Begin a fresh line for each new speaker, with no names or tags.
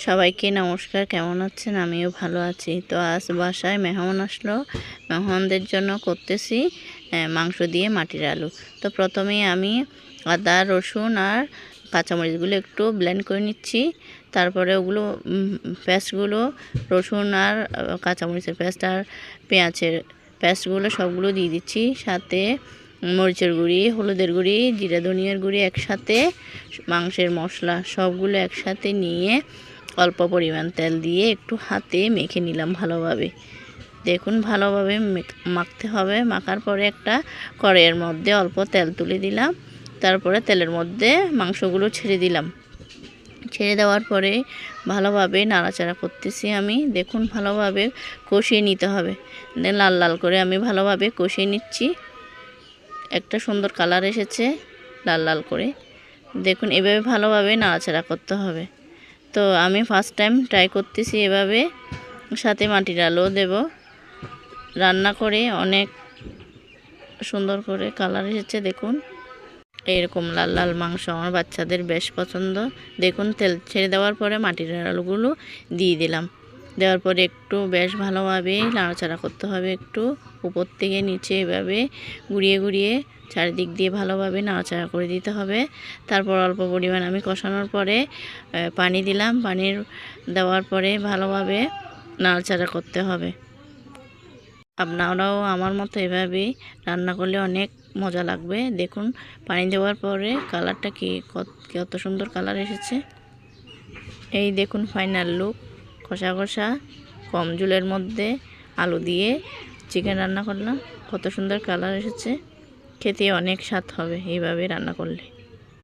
সবাইকে নমস্কার। কেমন আছেন? আমিও ভালো আছি। তো আজ বাসায় মেহমান আসলো। মেহমানদের জন্য করতেছি মাংস দিয়ে মাটির আলু। তো প্রথমেই আমি আদা, রসুন আর কাঁচামরিচগুলো একটু ব্লেন্ড করে নিচ্ছি। তারপরে ওগুলো পেস্টগুলো, রসুন আর কাঁচামরিচের পেস্ট আর পেঁয়াজের পেস্টগুলো সবগুলো দিয়ে দিচ্ছি। সাথে মরিচের গুঁড়ি, হলুদের গুঁড়ি, জিরা ধনিয়ার গুঁড়ি একসাথে, মাংসের মশলা সবগুলো একসাথে নিয়ে অল্প পরিমাণ তেল দিয়ে একটু হাতে মেখে নিলাম ভালোভাবে। দেখুন ভালোভাবে মাখতে হবে। মাখার পরে একটা কড়াইয়ের মধ্যে অল্প তেল তুলে দিলাম। তারপরে তেলের মধ্যে মাংসগুলো ছেড়ে দিলাম। ছেড়ে দেওয়ার পরে ভালোভাবে নাড়াচাড়া করতেছি আমি। দেখুন ভালোভাবে কষিয়ে নিতে হবে। লাল লাল করে আমি ভালোভাবে কষিয়ে নিচ্ছি। একটা সুন্দর কালার এসেছে লাল লাল করে। দেখুন এভাবে ভালোভাবে নাড়াচাড়া করতে হবে। তো আমি ফার্স্ট টাইম ট্রাই করতেছি এভাবে। সাথে মাটির আলুও দেব। রান্না করে অনেক সুন্দর করে কালার এসেছে। দেখুন এরকম লাল লাল মাংস আমার বাচ্চাদের বেশ পছন্দ। দেখুন তেল ছেড়ে দেওয়ার পরে মাটির আলুগুলো দিয়ে দিলাম। দেওয়ার পরে একটু বেশ ভালোভাবে নাড়াচাড়া করতে হবে। একটু উপর থেকে নিচে এভাবে ঘুরিয়ে ঘুরিয়ে চারিদিক দিয়ে ভালোভাবে নাড়াচাড়া করে দিতে হবে। তারপর অল্প পরিমাণ আমি কষানোর পরে পানি দিলাম। পানির দেওয়ার পরে ভালোভাবে নাড়াচাড়া করতে হবে। আপনারাও আমার মতো এভাবে রান্না করলে অনেক মজা লাগবে। দেখুন পানি দেওয়ার পরে কালারটা কত সুন্দর কালার এসেছে। এই দেখুন ফাইনাল লুক। কষা কষা কম ঝোলের মধ্যে আলু দিয়ে চিকেন রান্না করলাম। কত সুন্দর কালার এসেছে। খেতে অনেক স্বাদ হবে এইভাবে রান্না করলে।